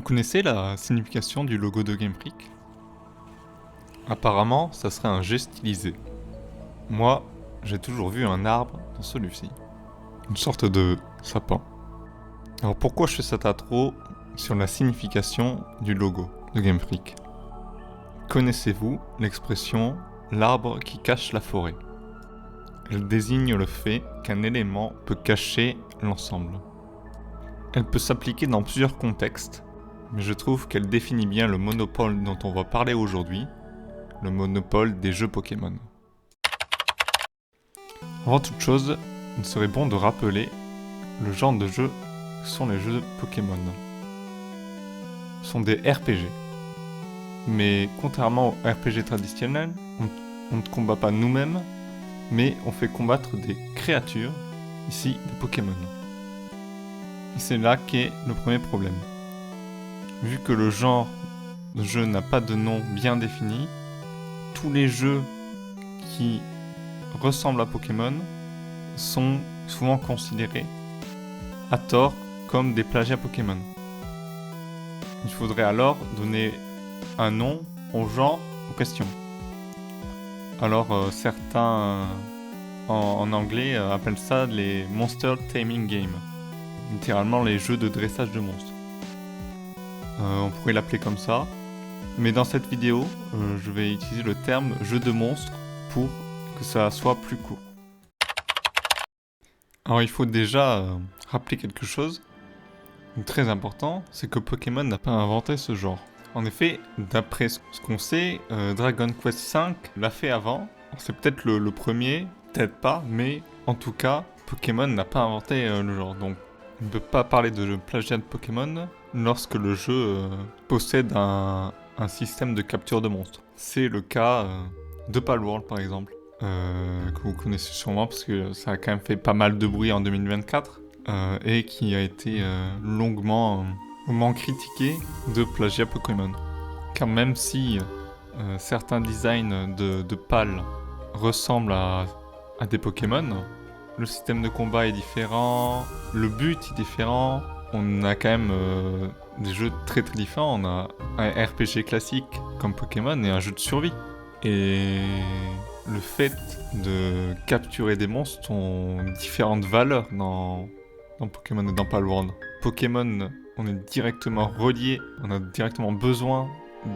connaissez la signification du logo de Game Freak? Apparemment, ça serait un G stylisé. Moi, j'ai toujours vu un arbre dans celui-ci. Une sorte de sapin. Alors pourquoi je fais cette intro sur la signification du logo de Game Freak? Connaissez-vous l'expression « l'arbre qui cache la forêt » ? Elle désigne le fait qu'un élément peut cacher l'ensemble. Elle peut s'appliquer dans plusieurs contextes, mais je trouve qu'elle définit bien le monopole dont on va parler aujourd'hui, le monopole des jeux Pokémon. Avant toute chose, il serait bon de rappeler le genre de jeux que sont les jeux Pokémon. Ce sont des RPG. Mais contrairement aux RPG traditionnels, on ne combat pas nous-mêmes, mais on fait combattre des créatures, ici des Pokémon. Et c'est là qu'est le premier problème. Vu que le genre de jeu n'a pas de nom bien défini, tous les jeux qui ressemblent à Pokémon sont souvent considérés, à tort, comme des plagiats Pokémon. Il faudrait alors donner un nom au genre en question. Alors certains en anglais appellent ça les Monster Taming Games, littéralement les jeux de dressage de monstres. On pourrait l'appeler comme ça, mais dans cette vidéo, je vais utiliser le terme jeu de monstres pour que ça soit plus court. Alors il faut déjà rappeler quelque chose de très important, c'est que Pokémon n'a pas inventé ce genre. En effet, d'après ce qu'on sait, Dragon Quest V l'a fait avant. C'est peut-être le premier, peut-être pas, mais en tout cas, Pokémon n'a pas inventé le genre. Donc on ne peut pas parler de plagiat de Pokémon lorsque le jeu possède un système de capture de monstres. C'est le cas de Palworld par exemple, que vous connaissez sûrement parce que ça a quand même fait pas mal de bruit en 2024 et qui a été longuement critiqué de plagiat Pokémon. Car même si certains designs de PAL ressemblent à des Pokémon, le système de combat est différent, le but est différent, on a quand même des jeux très très différents. On a un RPG classique comme Pokémon et un jeu de survie. Et le fait de capturer des monstres ont différentes valeurs dans Pokémon et dans Palworld. Pokémon, on est directement relié, on a directement besoin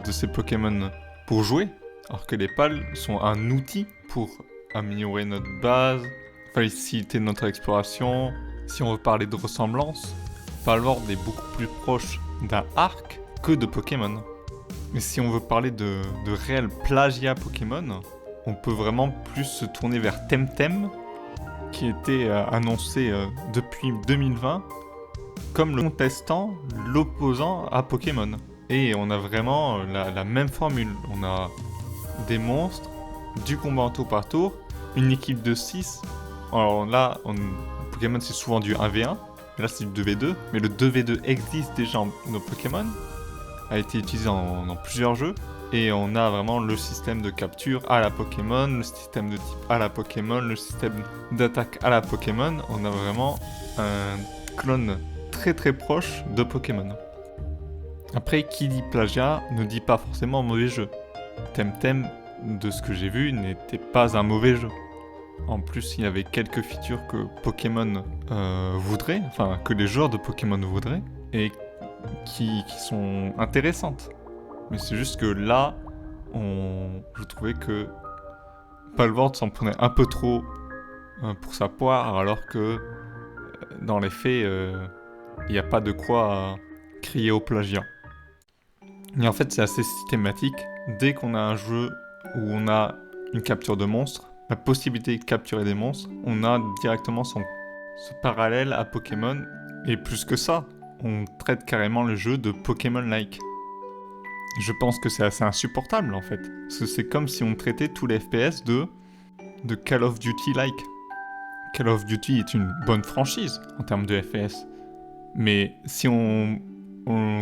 de ces Pokémon pour jouer, alors que les PAL sont un outil pour améliorer notre base, faciliter notre exploration. Si on veut parler de ressemblance, Palworld est beaucoup plus proche d'un arc que de Pokémon. Mais si on veut parler de réel plagiat Pokémon, on peut vraiment plus se tourner vers Temtem, qui était annoncé depuis 2020 comme le contestant, l'opposant à Pokémon. Et on a vraiment la même formule. On a des monstres, du combat en tour par tour, une équipe de 6. Alors là, Pokémon c'est souvent du 1v1, là c'est du 2v2, mais le 2v2 existe déjà dans Pokémon, a été utilisé dans plusieurs jeux, et on a vraiment le système de capture à la Pokémon, le système de type à la Pokémon, le système d'attaque à la Pokémon. On a vraiment un clone très très proche de Pokémon. Après, qui dit plagiat ne dit pas forcément mauvais jeu. Temtem, de ce que j'ai vu, n'était pas un mauvais jeu. En plus, il y avait quelques features que Pokémon voudrait, enfin que les joueurs de Pokémon voudraient, et qui sont intéressantes. Mais c'est juste que là, je trouvais que Palworld s'en prenait un peu trop pour sa poire, alors que dans les faits, il n'y a pas de quoi crier au plagiat. Et en fait, c'est assez systématique. Dès qu'on a un jeu où on a une capture de monstres, la possibilité de capturer des monstres, on a directement ce parallèle à Pokémon. Et plus que ça, on traite carrément le jeu de Pokémon-like. Je pense que c'est assez insupportable en fait. Parce que c'est comme si on traitait tous les FPS de Call of Duty-like. Call of Duty est une bonne franchise en termes de FPS. Mais si on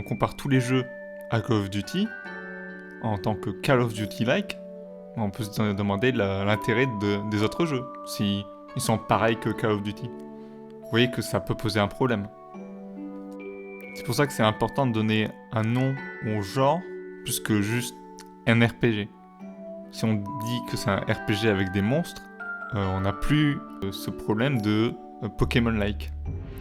compare tous les jeux à Call of Duty, en tant que Call of Duty-like, on peut se demander l'intérêt des autres jeux, si ils sont pareils que Call of Duty. Vous voyez que ça peut poser un problème. C'est pour ça que c'est important de donner un nom au genre plus que juste un RPG. Si on dit que c'est un RPG avec des monstres, on n'a plus ce problème de Pokémon-like.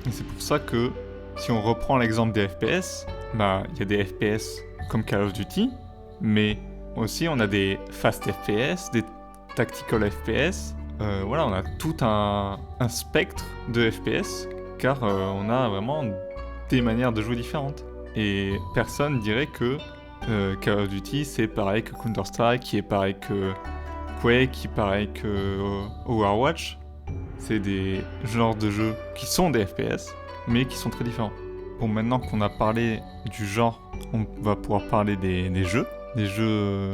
Et c'est pour ça que si on reprend l'exemple des FPS, bah il y a des FPS comme Call of Duty, mais aussi on a des fast FPS, des tactical FPS. Voilà, on a tout un spectre de FPS, car on a vraiment des manières de jouer différentes. Et personne dirait que Call of Duty c'est pareil que Counter-Strike, qui est pareil que Quake, qui est pareil que Overwatch. C'est des genres de jeux qui sont des FPS, mais qui sont très différents. Bon, maintenant qu'on a parlé du genre, on va pouvoir parler des jeux. Des jeux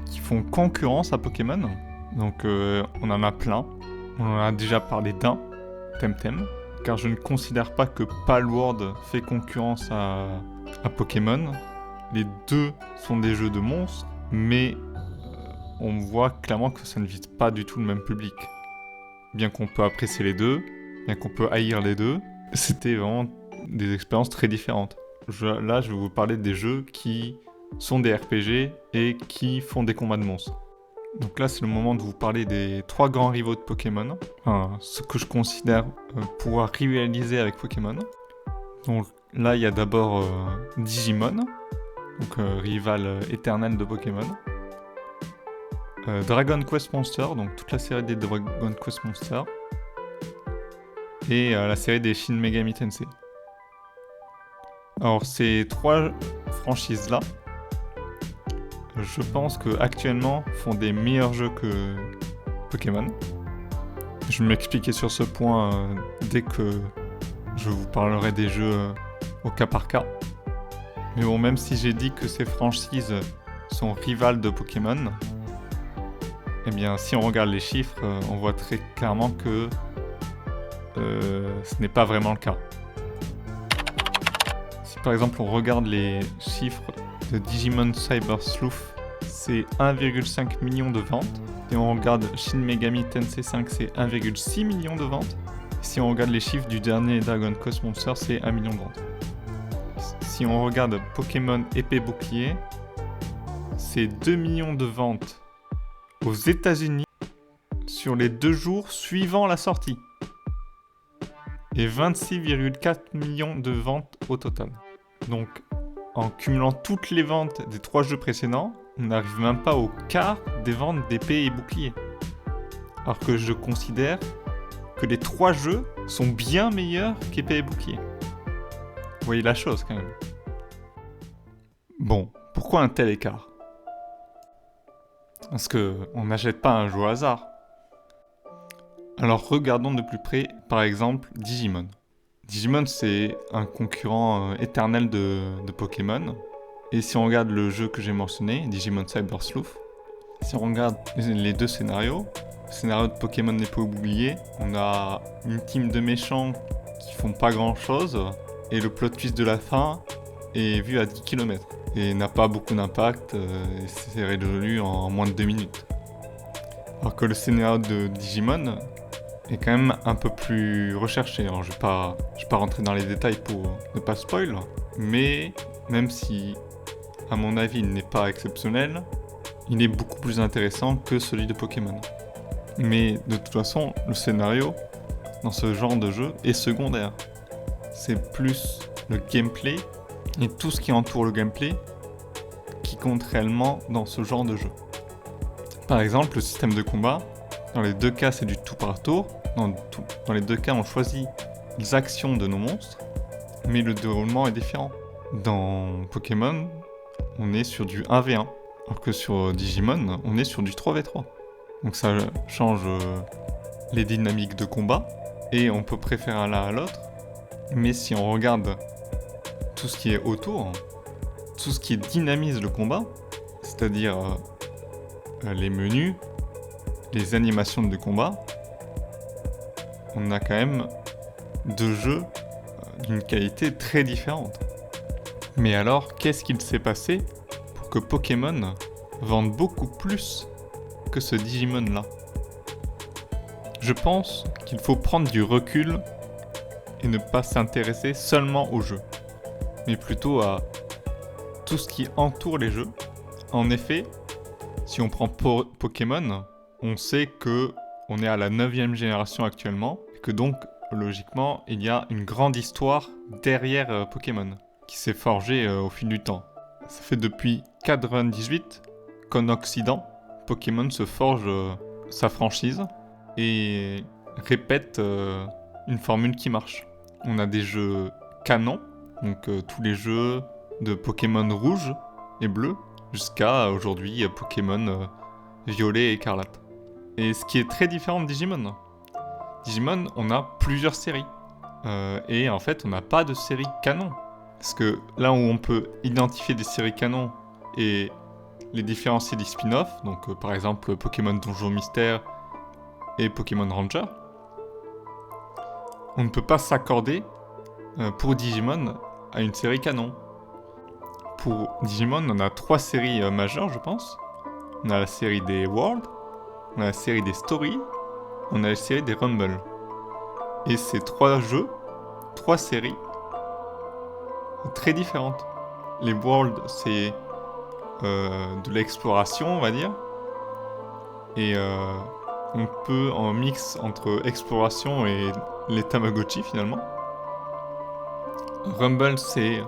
qui font concurrence à Pokémon. Donc on en a plein. On en a déjà parlé d'un, Temtem. Car je ne considère pas que Palworld fait concurrence à Pokémon. Les deux sont des jeux de monstres, mais on voit clairement que ça ne vise pas du tout le même public. Bien qu'on peut apprécier les deux, bien qu'on peut haïr les deux, c'était vraiment des expériences très différentes. Là, je vais vous parler des jeux qui sont des RPG et qui font des combats de monstres. Donc là, c'est le moment de vous parler des 3 grands rivaux de Pokémon. Enfin, ce que je considère pouvoir rivaliser avec Pokémon. Donc là, il y a d'abord Digimon, donc rival éternel de Pokémon. Dragon Quest Monster, donc toute la série des Dragon Quest Monster. Et la série des Shin Megami Tensei. Alors ces 3 franchises-là, je pense qu'actuellement font des meilleurs jeux que Pokémon. Je vais m'expliquer sur ce point dès que je vous parlerai des jeux au cas par cas. Mais bon, même si j'ai dit que ces franchises sont rivales de Pokémon, eh bien si on regarde les chiffres, on voit très clairement que ce n'est pas vraiment le cas. Si par exemple on regarde les chiffres de Digimon Cyber Sleuth, c'est 1,5 million de ventes. Si on regarde Shin Megami Tensei 5, c'est 1,6 million de ventes. Si on regarde les chiffres du dernier Dragon Quest Monster, c'est 1 million de ventes. Si on regarde Pokémon Épée Bouclier, c'est 2 millions de ventes aux États-Unis sur les 2 jours suivant la sortie. Et 26,4 millions de ventes au total. Donc, en cumulant toutes les ventes des 3 jeux précédents, on n'arrive même pas au quart des ventes d'épée et bouclier. Alors que je considère que les 3 jeux sont bien meilleurs qu'épée et bouclier. Vous voyez la chose quand même. Bon, pourquoi un tel écart ? Parce qu'on n'achète pas un jeu au hasard. Alors regardons de plus près, par exemple, Digimon. Digimon, c'est un concurrent éternel de Pokémon. Et si on regarde le jeu que j'ai mentionné, Digimon Cyber Sleuth, si on regarde les 2 scénarios, le scénario de Pokémon n'est pas oublié, on a une team de méchants qui font pas grand chose, et le plot twist de la fin est vu à 10 km. Et n'a pas beaucoup d'impact, et c'est résolu en moins de 2 minutes. Alors que le scénario de Digimon est quand même un peu plus recherché. Alors je vais pas rentrer dans les détails pour ne pas spoil, mais même si, à mon avis, il n'est pas exceptionnel, il est beaucoup plus intéressant que celui de Pokémon. Mais de toute façon, le scénario dans ce genre de jeu est secondaire. C'est plus le gameplay et tout ce qui entoure le gameplay qui compte réellement dans ce genre de jeu. Par exemple, le système de combat, dans les 2 cas c'est du tour par tour, dans les 2 cas on choisit les actions de nos monstres, mais le déroulement est différent. Dans Pokémon, on est sur du 1v1, alors que sur Digimon, on est sur du 3v3. Donc ça change les dynamiques de combat, et on peut préférer l'un à l'autre, mais si on regarde tout ce qui est autour, tout ce qui dynamise le combat, c'est-à-dire les menus, les animations de combat, on a quand même 2 jeux d'une qualité très différente. Mais alors, qu'est-ce qu'il s'est passé pour que Pokémon vende beaucoup plus que ce Digimon-là ? Je pense qu'il faut prendre du recul et ne pas s'intéresser seulement au jeu. mais plutôt à tout ce qui entoure les jeux. En effet, si on prend Pokémon, on sait que on est à la 9e génération actuellement, et que donc, logiquement, il y a une grande histoire derrière Pokémon, qui s'est forgée au fil du temps. Ça fait depuis 98 qu'en Occident, Pokémon se forge sa franchise et répète une formule qui marche. On a des jeux canons, donc tous les jeux de Pokémon rouge et bleu, jusqu'à aujourd'hui Pokémon violet et écarlate. Et ce qui est très différent de Digimon. Digimon, on a plusieurs séries. Et en fait, on n'a pas de série canon. Parce que là où on peut identifier des séries canons et les différencier des spin-offs, donc par exemple Pokémon Donjon Mystère et Pokémon Ranger, on ne peut pas s'accorder pour Digimon à une série canon. Pour Digimon, on a 3 séries majeures, je pense. On a la série des Worlds, on a la série des Stories, on a la série des Rumble. Et ces 3 jeux, 3 séries, très différentes. Les Worlds, c'est de l'exploration, on va dire. Et on peut en mix entre exploration et les Tamagotchi, finalement. Rumble, c'est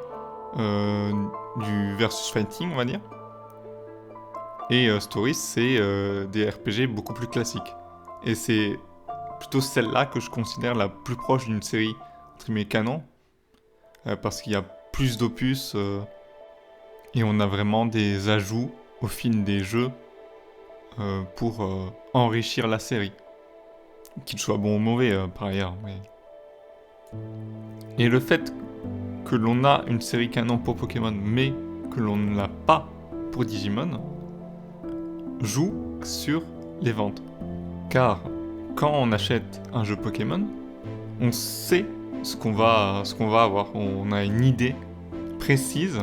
du versus fighting, on va dire. Et Stories, c'est des RPG beaucoup plus classiques. Et c'est plutôt celle-là que je considère la plus proche d'une série entre guillemets canon, parce qu'il y a plus d'opus et on a vraiment des ajouts au fil des jeux pour enrichir la série. Qu'il soit bon ou mauvais par ailleurs. Mais... Et le fait que l'on a une série canon pour Pokémon, mais que l'on ne l'a pas pour Digimon, joue sur les ventes. Car quand on achète un jeu Pokémon, on sait ce qu'on va avoir. On a une idée précise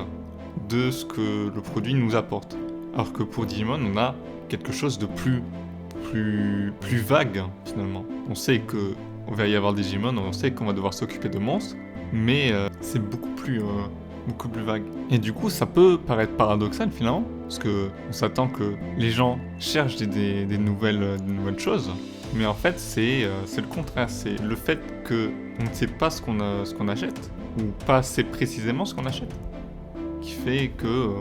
de ce que le produit nous apporte. Alors que pour Digimon, on a quelque chose de plus vague, finalement. On sait que on va y avoir des Digimon, on sait qu'on va devoir s'occuper de monstres, mais c'est beaucoup plus vague. Et du coup, ça peut paraître paradoxal, finalement, parce que on s'attend que les gens cherchent des nouvelles choses, mais en fait, c'est le contraire. C'est le fait qu'on ne sait pas ce qu'on achète, ou pas assez précisément ce qu'on achète, qui fait que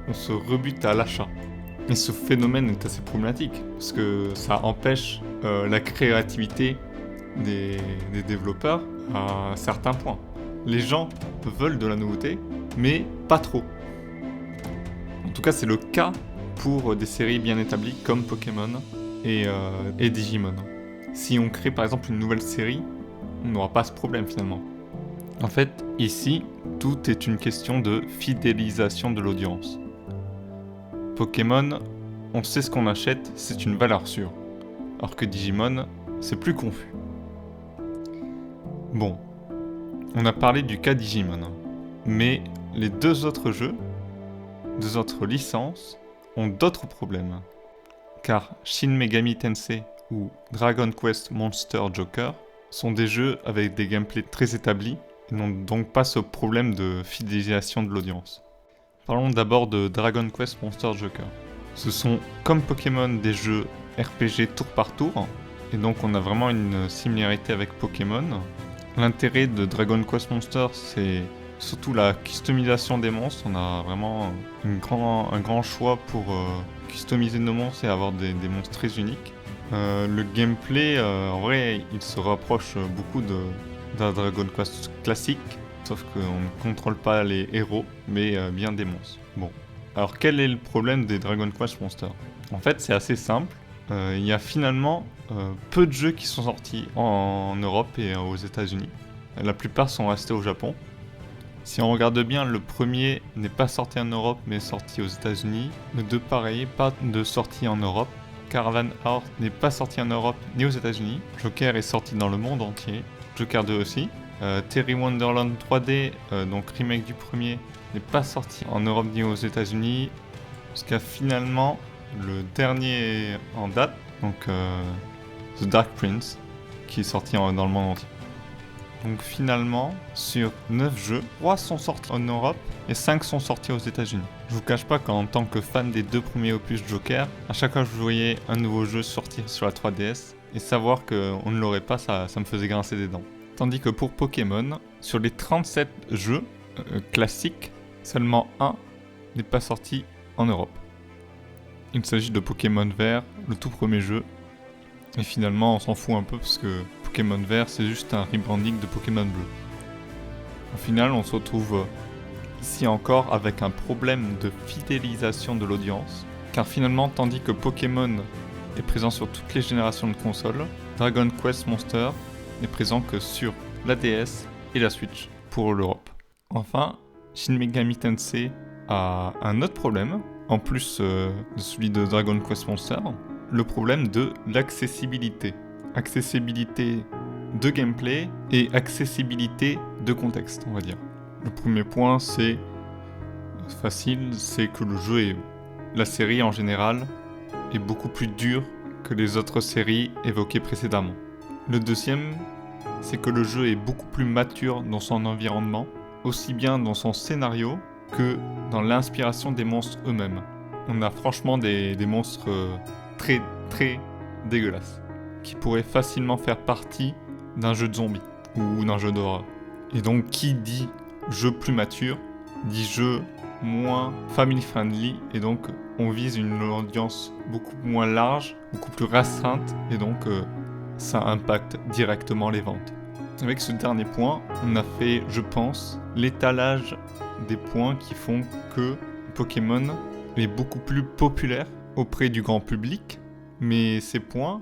on se rebute à l'achat. Et ce phénomène est assez problématique, parce que ça empêche la créativité des développeurs à certains points. Les gens veulent de la nouveauté, mais pas trop. En tout cas, c'est le cas pour des séries bien établies comme Pokémon et Digimon. Si on crée par exemple une nouvelle série, on n'aura pas ce problème finalement. En fait, ici, tout est une question de fidélisation de l'audience. Pokémon, on sait ce qu'on achète, c'est une valeur sûre. Alors que Digimon, c'est plus confus. Bon, on a parlé du cas Digimon, mais les 2 autres jeux, 2 autres licences, ont d'autres problèmes. Car Shin Megami Tensei ou Dragon Quest Monster Joker sont des jeux avec des gameplays très établis et n'ont donc pas ce problème de fidélisation de l'audience. Parlons d'abord de Dragon Quest Monster Joker. Ce sont, comme Pokémon, des jeux RPG tour par tour, et donc on a vraiment une similarité avec Pokémon. L'intérêt de Dragon Quest Monster, c'est surtout la customisation des monstres. On a vraiment un grand choix pour customiser nos monstres et avoir des monstres très uniques. Le gameplay, en vrai, il se rapproche beaucoup d'un Dragon Quest classique, sauf qu'on ne contrôle pas les héros, mais bien des monstres. Bon. Alors quel est le problème des Dragon Quest Monster ? En fait, c'est assez simple. Il y a finalement peu de jeux qui sont sortis en Europe et aux États-Unis. La plupart sont restés au Japon. Si on regarde bien, le premier n'est pas sorti en Europe mais sorti aux États-Unis. Le 2 pareil, pas de sortie en Europe. Caravan Heart n'est pas sorti en Europe ni aux États-Unis. Joker est sorti dans le monde entier. Joker 2 aussi. Terry Wonderland 3D, donc remake du premier, n'est pas sorti en Europe ni aux États-Unis. Jusqu'à finalement le dernier en date, donc The Dark Prince, qui est sorti dans le monde entier. Donc finalement, sur 9 jeux, 3 sont sortis en Europe et 5 sont sortis aux États-Unis. Je vous cache pas qu'en tant que fan des 2 premiers opus Joker, à chaque fois que je voyais un nouveau jeu sortir sur la 3DS, et savoir qu'on ne l'aurait pas, ça me faisait grincer des dents. Tandis que pour Pokémon, sur les 37 jeux classiques, seulement un n'est pas sorti en Europe. Il s'agit de Pokémon Vert, le tout premier jeu. Et finalement, on s'en fout un peu parce que Pokémon Vert, c'est juste un rebranding de Pokémon Bleu. Au final, on se retrouve ici encore avec un problème de fidélisation de l'audience. Car finalement, tandis que Pokémon est présent sur toutes les générations de consoles, Dragon Quest Monster n'est présent que sur la DS et la Switch pour l'Europe. Enfin, Shin Megami Tensei a un autre problème, en plus de celui de Dragon Quest Monster, le problème de l'accessibilité. Accessibilité de gameplay et accessibilité de contexte, on va dire. Le premier point, c'est facile, c'est que le jeu est... La série en général est beaucoup plus dure que les autres séries évoquées précédemment. Le deuxième, c'est que le jeu est beaucoup plus mature dans son environnement, aussi bien dans son scénario que dans l'inspiration des monstres eux-mêmes. On a franchement des monstres très très dégueulasses, qui pourraient facilement faire partie d'un jeu de zombies ou d'un jeu d'horreur. Et donc qui dit jeu plus mature, dit jeu moins family friendly, et donc on vise une audience beaucoup moins large, beaucoup plus restreinte, et donc ça impacte directement les ventes. Avec ce dernier point, on a fait, je pense, l'étalage des points qui font que Pokémon est beaucoup plus populaire auprès du grand public, mais ces points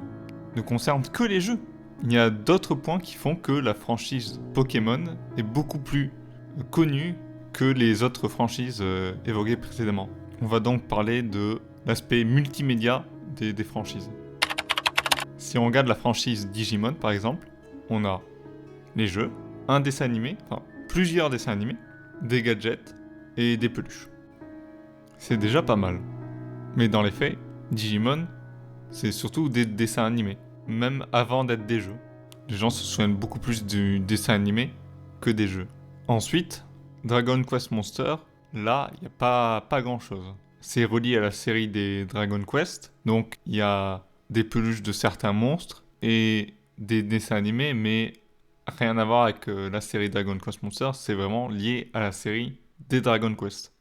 ne concernent que les jeux. Il y a d'autres points qui font que la franchise Pokémon est beaucoup plus connue que les autres franchises évoquées précédemment. On va donc parler de l'aspect multimédia des franchises. Si on regarde la franchise Digimon par exemple, on a les jeux, un dessin animé, enfin plusieurs dessins animés, des gadgets et des peluches. C'est déjà pas mal. Mais dans les faits, Digimon, c'est surtout des dessins animés, même avant d'être des jeux. Les gens se souviennent beaucoup plus du dessin animé que des jeux. Ensuite, Dragon Quest Monster, là, il n'y a pas grand chose. C'est relié à la série des Dragon Quest, donc il y a des peluches de certains monstres et des dessins animés, mais rien à voir avec la série Dragon Quest Monster, c'est vraiment lié à la série des Dragon Quest.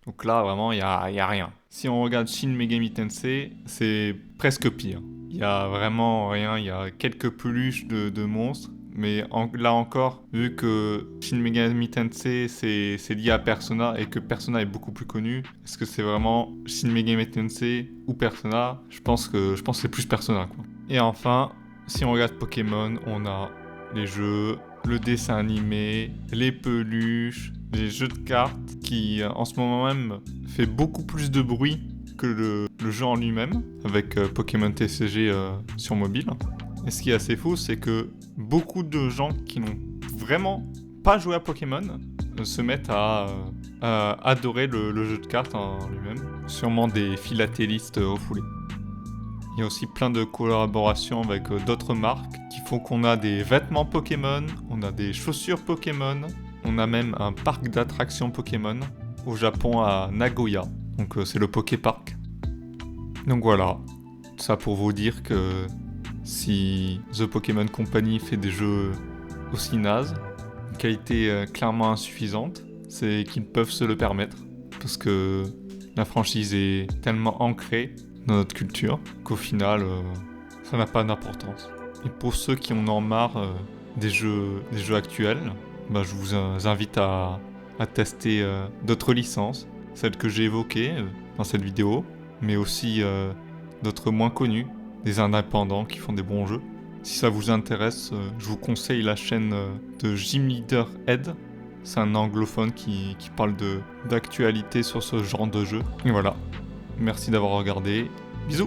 Donc là, vraiment, il y a rien. Si on regarde Shin Megami Tensei, c'est presque pire. Il y a vraiment rien, il y a quelques peluches de monstres, mais là encore, vu que Shin Megami Tensei c'est lié à Persona et que Persona est beaucoup plus connu, est-ce que c'est vraiment Shin Megami Tensei ou Persona? Je pense que c'est plus Persona, quoi. Et enfin, si on regarde Pokémon, on a les jeux, le dessin animé, les peluches, les jeux de cartes qui en ce moment même fait beaucoup plus de bruit que le jeu en lui-même avec Pokémon TCG sur mobile. Et ce qui est assez fou, c'est que beaucoup de gens qui n'ont vraiment pas joué à Pokémon se mettent à adorer le jeu de cartes en lui-même. Sûrement des philatélistes refoulés. Il y a aussi plein de collaborations avec d'autres marques qui font qu'on a des vêtements Pokémon, on a des chaussures Pokémon, on a même un parc d'attractions Pokémon au Japon à Nagoya. Donc c'est le Poképark. Donc voilà, ça pour vous dire que si The Pokémon Company fait des jeux aussi nazes, qualité clairement insuffisante, c'est qu'ils peuvent se le permettre. Parce que la franchise est tellement ancrée dans notre culture qu'au final, ça n'a pas d'importance. Et pour ceux qui en ont marre des jeux actuels, bah, je vous invite à tester d'autres licences, celles que j'ai évoquées dans cette vidéo, mais aussi d'autres moins connus, des indépendants qui font des bons jeux. Si ça vous intéresse, je vous conseille la chaîne de Gym Leader Ed. C'est un anglophone qui parle d'actualité sur ce genre de jeu. Et voilà. Merci d'avoir regardé. Bisous!